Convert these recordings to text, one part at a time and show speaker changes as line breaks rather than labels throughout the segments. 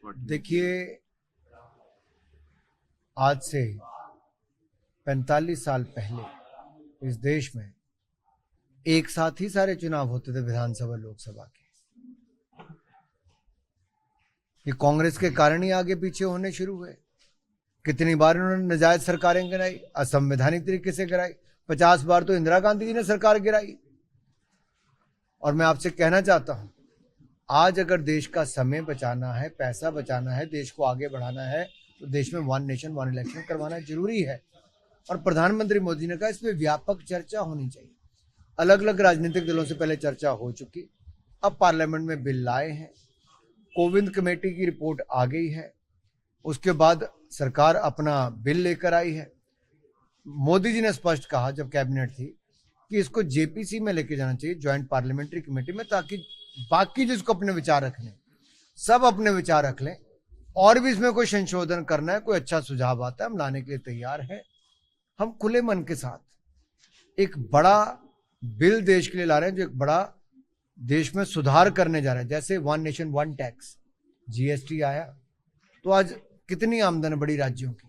देखिए, आज से 45 साल पहले इस देश में एक साथ ही सारे चुनाव होते थे विधानसभा लोकसभा के। ये कांग्रेस के कारण ही आगे पीछे होने शुरू हुए। कितनी बार उन्होंने नाजायज सरकारें गिराई, असंवैधानिक तरीके से गिराई। 50 बार तो इंदिरा गांधी जी ने सरकार गिराई। और मैं आपसे कहना चाहता हूं, आज अगर देश का समय बचाना है, पैसा बचाना है, देश को आगे बढ़ाना है, तो देश में वन नेशन वन इलेक्शन करवाना जरूरी है। और प्रधानमंत्री मोदी ने कहा इस पर व्यापक चर्चा होनी चाहिए। अलग अलग राजनीतिक दलों से पहले चर्चा हो चुकी, अब पार्लियामेंट में बिल लाए हैं, कोविंद कमेटी की रिपोर्ट आ गई है, उसके बाद सरकार अपना बिल लेकर आई है। मोदी जी ने स्पष्ट कहा जब कैबिनेट थी कि इसको जेपीसी में लेके जाना चाहिए, ज्वाइंट पार्लियामेंट्री कमेटी में, ताकि बाकी जिसको अपने विचार रखने सब अपने विचार रख लें। और भी इसमें कोई संशोधन करना है, कोई अच्छा सुझाव आता है, हम लाने के लिए तैयार हैं। हम खुले मन के साथ एक बड़ा बिल देश के लिए ला रहे हैं, जो एक बड़ा देश में सुधार करने जा रहा है। जैसे one nation one tax, GST आया तो आज कितनी आमदन बढ़ी राज्यों की।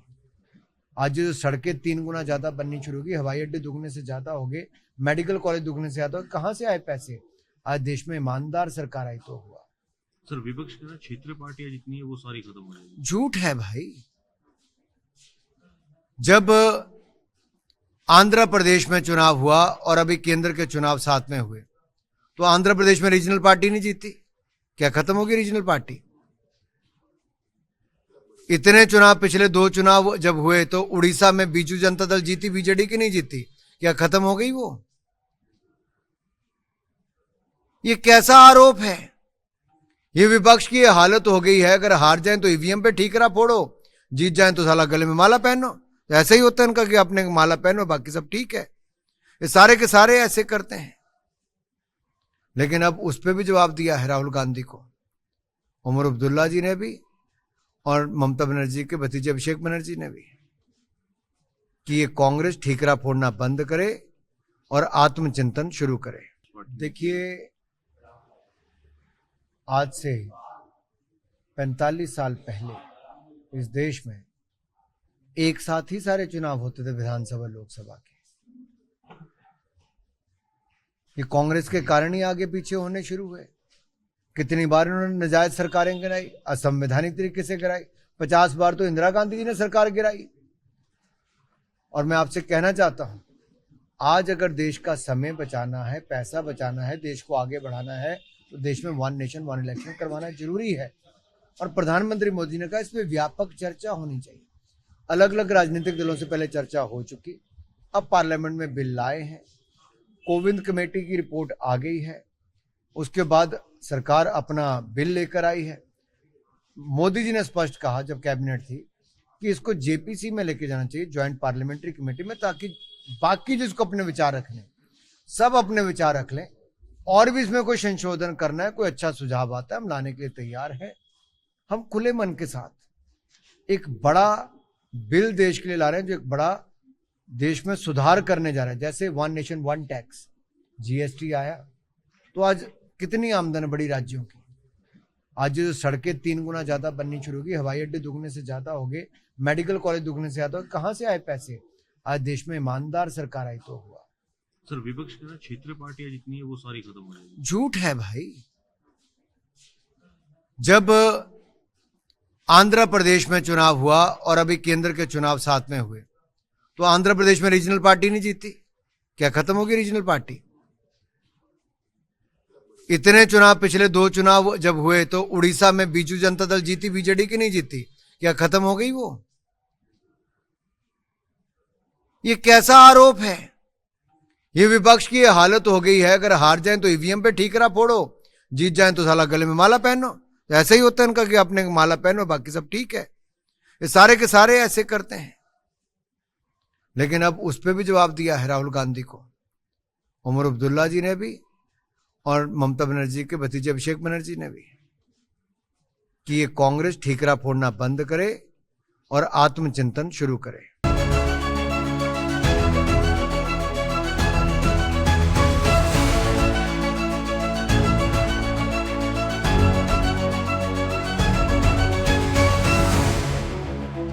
आज जो सड़कें 3 गुना ज्यादा बननी शुरू होगी, हवाई अड्डे दुगने से ज्यादा हो गए, मेडिकल कॉलेज दुगने से ज्यादा, कहां से आए पैसे? आज देश में ईमानदार सरकार आई तो हुआ।
सर, विपक्ष के ना क्षेत्रीय पार्टियां जितनी है वो सारी खत्म हो जाएगी।
झूठ है भाई। जब आंध्र प्रदेश में चुनाव हुआ और अभी केंद्र के चुनाव साथ में हुए, तो आंध्र प्रदेश में रीजनल पार्टी नहीं जीती, क्या खत्म होगी रीजनल पार्टी? इतने चुनाव, पिछले 2 चुनाव जब हुए तो उड़ीसा में बीजू जनता दल जीती, बीजेडी की नहीं जीती, क्या खत्म हो गई वो? ये कैसा आरोप है? ये विपक्ष की हालत हो गई है, अगर हार जाए तो ईवीएम पे ठीकरा फोड़ो, जीत जाए तो साला गले में माला पहनो। ऐसा ही होता है इनका कि अपने माला पहनो, बाकी सब ठीक है। ये सारे के सारे ऐसे करते हैं। लेकिन अब उस पर भी जवाब दिया है राहुल गांधी को, उमर अब्दुल्ला जी ने भी, और ममता बनर्जी के भतीजे अभिषेक बनर्जी ने भी, कि ये कांग्रेस ठीकरा फोड़ना बंद करे और आत्मचिंतन शुरू करे। देखिए, आज से 45 साल पहले इस देश में एक साथ ही सारे चुनाव होते थे विधानसभा लोकसभा के। ये कांग्रेस के कारण ही आगे पीछे होने शुरू हुए। कितनी बार उन्होंने नाजायज सरकारें गिराई, असंवैधानिक तरीके से गिराई। 50 बार तो इंदिरा गांधी जी ने सरकार गिराई। और मैं आपसे कहना चाहता हूं, आज अगर देश का समय बचाना है, पैसा बचाना है, देश को आगे बढ़ाना है, तो देश में वन नेशन वन इलेक्शन करवाना जरूरी है। और प्रधानमंत्री मोदी ने कहा इस पर व्यापक चर्चा होनी चाहिए। अलग अलग राजनीतिक दलों से पहले चर्चा हो चुकी, अब पार्लियामेंट में बिल लाए हैं, कोविंद कमेटी की रिपोर्ट आ गई है, उसके बाद सरकार अपना बिल लेकर आई है। मोदी जी ने स्पष्ट कहा जब कैबिनेट थी कि इसको जेपीसी में लेके जाना चाहिए, ज्वाइंट पार्लियामेंट्री कमेटी में, ताकि बाकी जिसको अपने विचार रखने सब अपने विचार रख लें। और भी इसमें कोई संशोधन करना है, कोई अच्छा सुझाव आता है, हम लाने के लिए तैयार हैं। हम खुले मन के साथ एक बड़ा बिल देश के लिए ला रहे हैं, जो एक बड़ा देश में सुधार करने जा रहा है। जैसे one nation one tax, GST आया तो आज कितनी आमदन बढ़ी राज्यों की। आज जो सड़कें 3 गुना ज्यादा बननी शुरू होगी, हवाई अड्डे दुगने से ज्यादा हो गए, मेडिकल कॉलेज दुगने से ज्यादा, कहां से आए पैसे? आज देश में ईमानदार सरकार आई तो हुआ।
सर, विपक्ष के ना क्षेत्रीय पार्टियां जितनी है वो सारी खत्म हो जाएगी।
झूठ है भाई। जब आंध्र प्रदेश में चुनाव हुआ और अभी केंद्र के चुनाव साथ में हुए, तो आंध्र प्रदेश में रीजनल पार्टी नहीं जीती, क्या खत्म होगी रीजनल पार्टी? इतने चुनाव, पिछले 2 चुनाव जब हुए तो उड़ीसा में बीजू जनता दल जीती, बीजेडी की नहीं जीती, क्या खत्म हो गई वो? ये कैसा आरोप है? ये विपक्ष की हालत हो गई है, अगर हार जाए तो ईवीएम पे ठीकरा फोड़ो, जीत जाए तो साला गले में माला पहनो। ऐसा ही होता है इनका कि अपने माला पहनो, बाकी सब ठीक है। ये सारे के सारे ऐसे करते हैं। लेकिन अब उस पर भी जवाब दिया है राहुल गांधी को, उमर अब्दुल्ला जी ने भी, और ममता बनर्जी के भतीजे अभिषेक बनर्जी ने भी, कि ये कांग्रेस ठीकरा फोड़ना बंद करे और आत्मचिंतन शुरू करे।